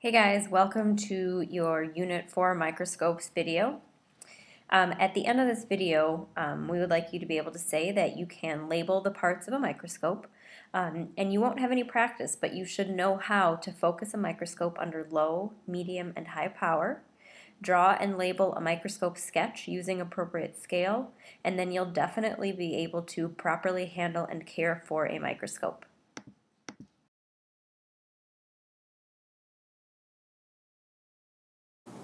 Hey guys, welcome to your Unit 4 Microscopes video. At the end of this video, we would like you to be able to say that you can label the parts of a microscope, and you won't have any practice, but you should know how to focus a microscope under low, medium, and high power, draw and label a microscope sketch using appropriate scale, and then you'll definitely be able to properly handle and care for a microscope.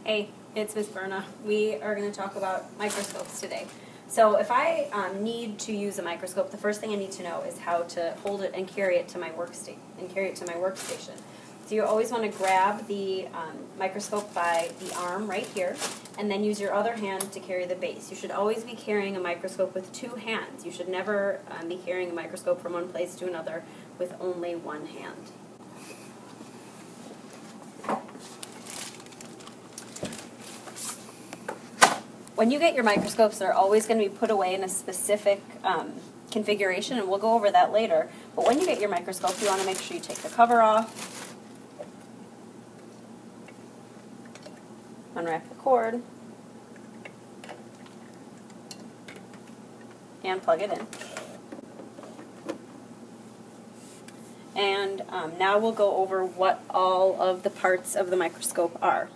Hey, it's Miss Berna. We are going to talk about microscopes today. So if I need to use a microscope, the first thing I need to know is how to hold it and carry it to my workstation. So you always want to grab the microscope by the arm right here, and then use your other hand to carry the base. You should always be carrying a microscope with two hands. You should never be carrying a microscope from one place to another with only one hand. When you get your microscopes, they're always going to be put away in a specific configuration, and we'll go over that later. But when you get your microscope, you want to make sure you take the cover off, unwrap the cord, and plug it in. And now we'll go over what all of the parts of the microscope are.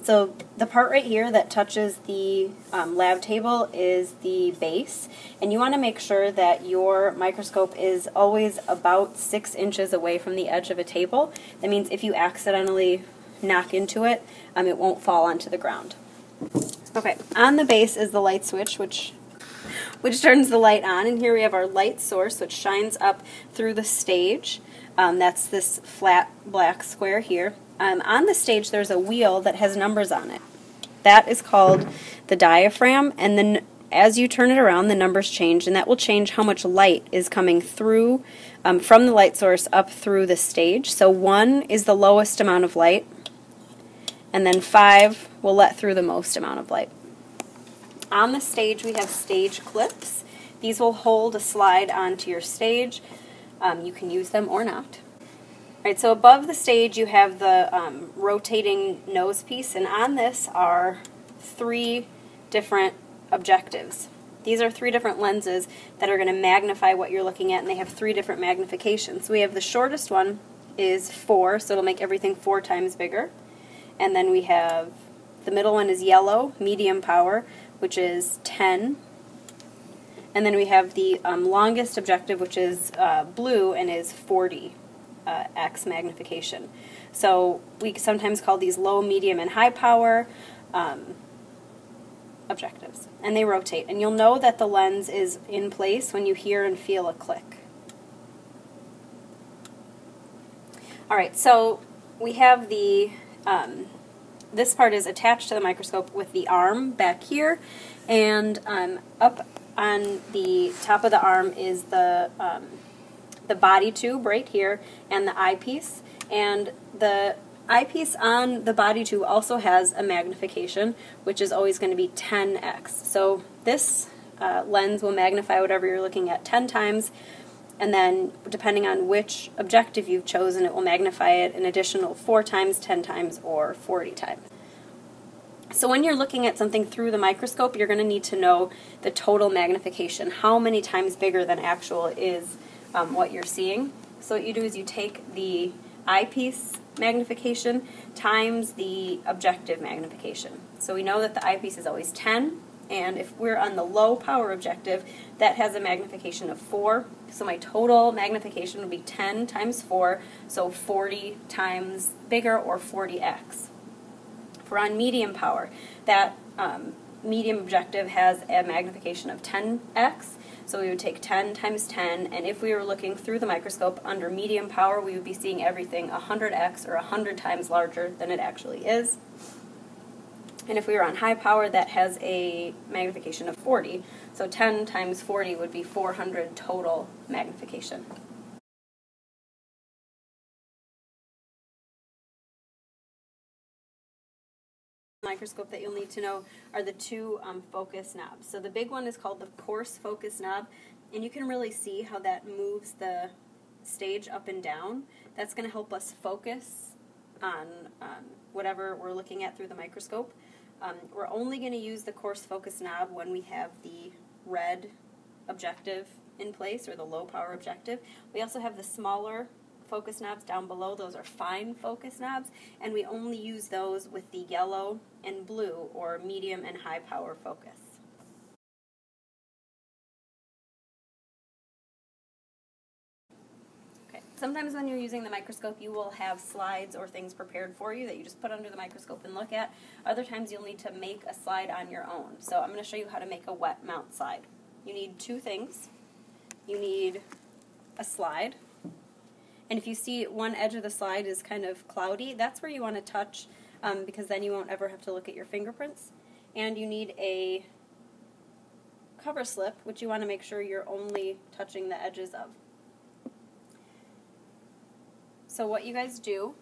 So the part right here that touches the lab table is the base, and you want to make sure that your microscope is always about 6 inches away from the edge of a table. That means if you accidentally knock into it, it won't fall onto the ground. Okay, on the base is the light switch, which turns the light on, and here we have our light source, which shines up through the stage. That's this flat black square here. On the stage there's a wheel that has numbers on it. That is called the diaphragm, and then as you turn it around the numbers change, and that will change how much light is coming through from the light source up through the stage. So 1 is the lowest amount of light, and then 5 will let through the most amount of light. On the stage we have stage clips. These will hold a slide onto your stage. You can use them or not. Right, so above the stage you have the rotating nose piece, and on this are 3 different objectives. These are 3 different lenses that are going to magnify what you're looking at, and they have 3 different magnifications. So we have the shortest one is 4, so it'll make everything 4 times bigger. And then we have the middle one is yellow, medium power, which is 10. And then we have the longest objective, which is blue and is 40. X magnification. So we sometimes call these low, medium, and high power objectives. And they rotate. And you'll know that the lens is in place when you hear and feel a click. Alright, so we have the, this part is attached to the microscope with the arm back here, and up on the top of the arm is the body tube right here and the eyepiece, and the eyepiece on the body tube also has a magnification, which is always going to be 10x. So this lens will magnify whatever you're looking at 10 times, and then depending on which objective you've chosen, it will magnify it an additional 4 times, 10 times, or 40 times. So when you're looking at something through the microscope, you're going to need to know the total magnification. How many times bigger than actual is what you're seeing. So what you do is you take the eyepiece magnification times the objective magnification. So we know that the eyepiece is always 10, and if we're on the low power objective, that has a magnification of 4. So my total magnification would be 10 times 4, so 40 times bigger, or 40x. If we're on medium power, that medium objective has a magnification of 10x. So we would take 10 times 10, and if we were looking through the microscope under medium power, we would be seeing everything 100x, or 100 times larger than it actually is. And if we were on high power, that has a magnification of 40. So 10 times 40 would be 400 total magnification. Microscope that you'll need to know are the 2 focus knobs. So the big one is called the coarse focus knob, and you can really see how that moves the stage up and down. That's going to help us focus on whatever we're looking at through the microscope. We're only going to use the coarse focus knob when we have the red objective in place, or the low power objective. We also have the smaller focus knobs down below. Those are fine focus knobs, and we only use those with the yellow and blue, or medium and high power focus. Sometimes when you're using the microscope, you will have slides or things prepared for you that you just put under the microscope and look at. Other times you'll need to make a slide on your own. So I'm going to show you how to make a wet mount slide. You need two things. You need a slide. And if you see one edge of the slide is kind of cloudy, that's where you want to touch, because then you won't ever have to look at your fingerprints. And you need a cover slip, which you want to make sure you're only touching the edges of. So what you guys do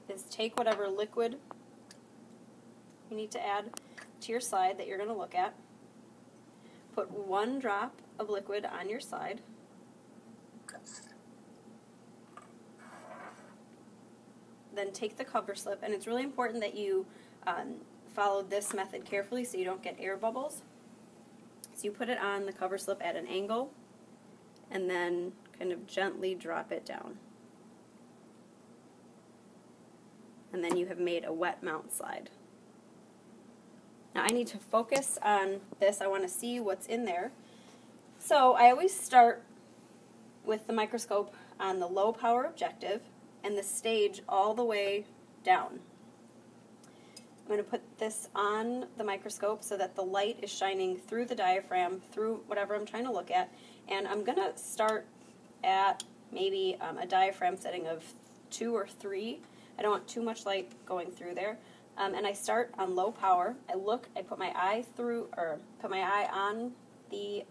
is take whatever liquid you need to add to your slide that you're going to look at, put 1 drop of liquid on your slide, then take the cover slip, and it's really important that you follow this method carefully so you don't get air bubbles. So you put it on the cover slip at an angle, and then kind of gently drop it down. And then you have made a wet mount slide. Now I need to focus on this. I want to see what's in there. So I always start with the microscope on the low power objective and the stage all the way down. I'm going to put this on the microscope so that the light is shining through the diaphragm, through whatever I'm trying to look at, and I'm going to start at maybe a diaphragm setting of 2 or 3. I don't want too much light going through there. And I start on low power. I put my eye on the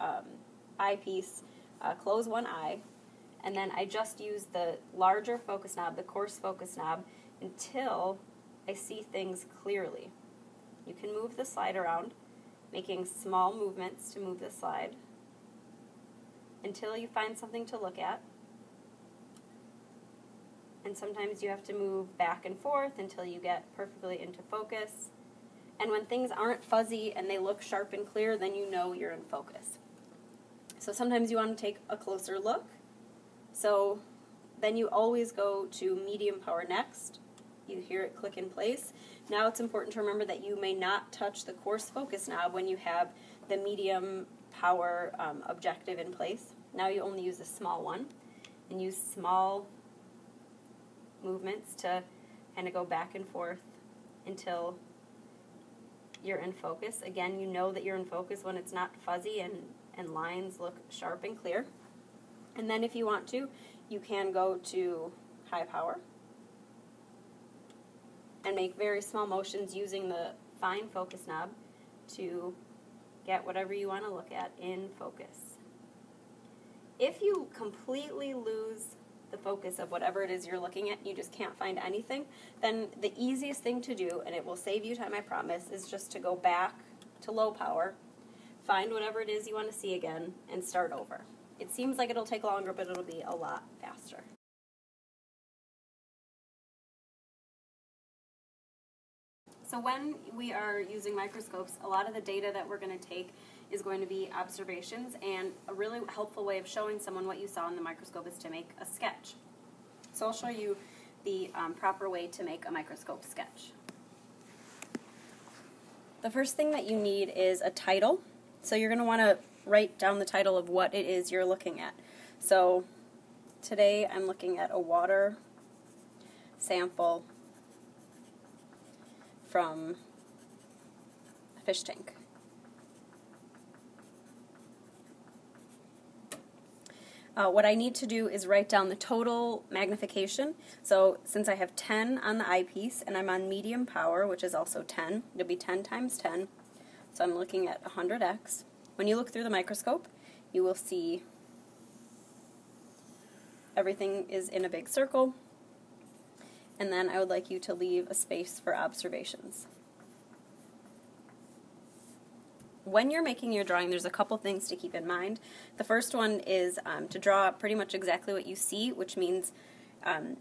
eyepiece, close one eye, and then I just use the larger focus knob, the coarse focus knob, until I see things clearly. You can move the slide around, making small movements to move the slide until you find something to look at. And sometimes you have to move back and forth until you get perfectly into focus. And when things aren't fuzzy and they look sharp and clear, then you know you're in focus. So sometimes you want to take a closer look. So then you always go to medium power next. You hear it click in place. Now it's important to remember that you may not touch the coarse focus knob when you have the medium power objective in place. Now you only use a small one, and use small movements to kind of go back and forth until you're in focus. Again, you know that you're in focus when it's not fuzzy and lines look sharp and clear. And then if you want to, you can go to high power and make very small motions using the fine focus knob to get whatever you want to look at in focus. If you completely lose the focus of whatever it is you're looking at, you just can't find anything, then the easiest thing to do, and it will save you time, I promise, is just to go back to low power, find whatever it is you want to see again, and start over. It seems like it'll take longer, but it'll be a lot faster. So when we are using microscopes, a lot of the data that we're going to take is going to be observations, and a really helpful way of showing someone what you saw in the microscope is to make a sketch. So I'll show you the proper way to make a microscope sketch. The first thing that you need is a title. So you're going to want to write down the title of what it is you're looking at. So today I'm looking at a water sample from a fish tank. What I need to do is write down the total magnification. So since I have 10 on the eyepiece and I'm on medium power, which is also 10, it'll be 10 times 10. So I'm looking at 100x. When you look through the microscope, you will see everything is in a big circle. And then I would like you to leave a space for observations. When you're making your drawing, there's a couple things to keep in mind. The first one is to draw pretty much exactly what you see, which means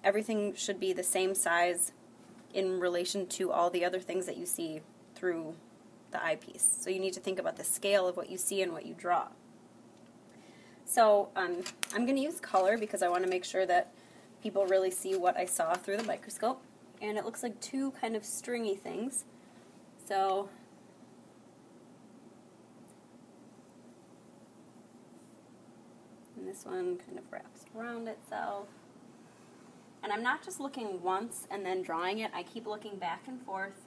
everything should be the same size in relation to all the other things that you see through the eyepiece. So you need to think about the scale of what you see and what you draw. So I'm going to use color because I want to make sure that people really see what I saw through the microscope. And it looks like two kind of stringy things. So and this one kind of wraps around itself. And I'm not just looking once and then drawing it, I keep looking back and forth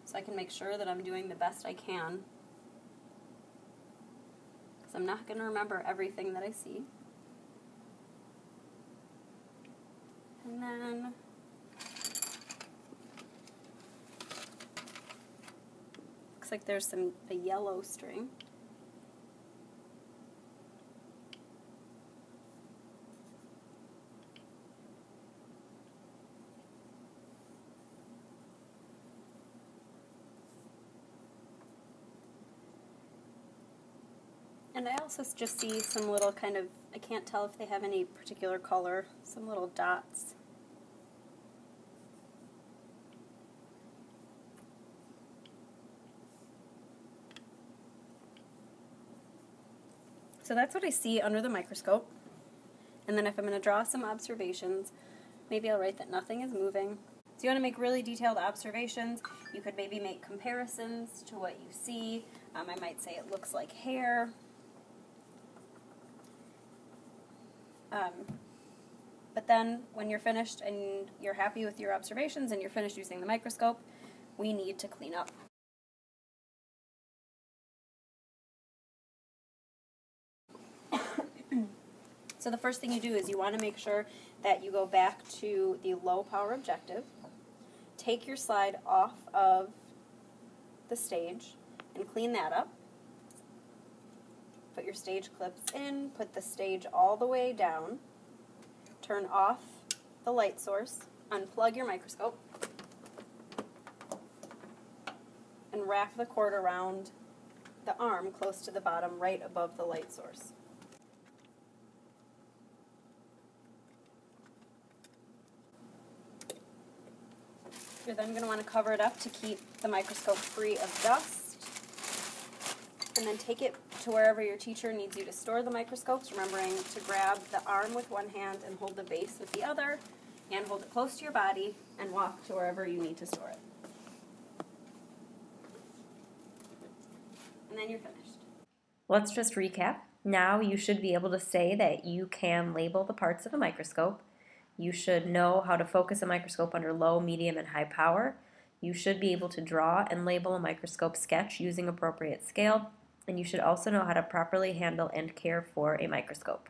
so I can make sure that I'm doing the best I can. Because I'm not going to remember everything that I see. And then looks like there's a yellow string. And I also just see some little kind of, I can't tell if they have any particular color, some little dots. So that's what I see under the microscope. And then if I'm going to draw some observations, maybe I'll write that nothing is moving. So you want to make really detailed observations. You could maybe make comparisons to what you see. I might say it looks like hair. But then when you're finished and you're happy with your observations and you're finished using the microscope, we need to clean up. So the first thing you do is you want to make sure that you go back to the low power objective, take your slide off of the stage and clean that up. Put your stage clips in, put the stage all the way down, turn off the light source, unplug your microscope, and wrap the cord around the arm close to the bottom right above the light source. You're then going to want to cover it up to keep the microscope free of dust, and then take it to wherever your teacher needs you to store the microscopes, remembering to grab the arm with one hand and hold the base with the other, and hold it close to your body and walk to wherever you need to store it. And then you're finished. Let's just recap. Now you should be able to say that you can label the parts of a microscope. You should know how to focus a microscope under low, medium, and high power. You should be able to draw and label a microscope sketch using appropriate scale. And you should also know how to properly handle and care for a microscope.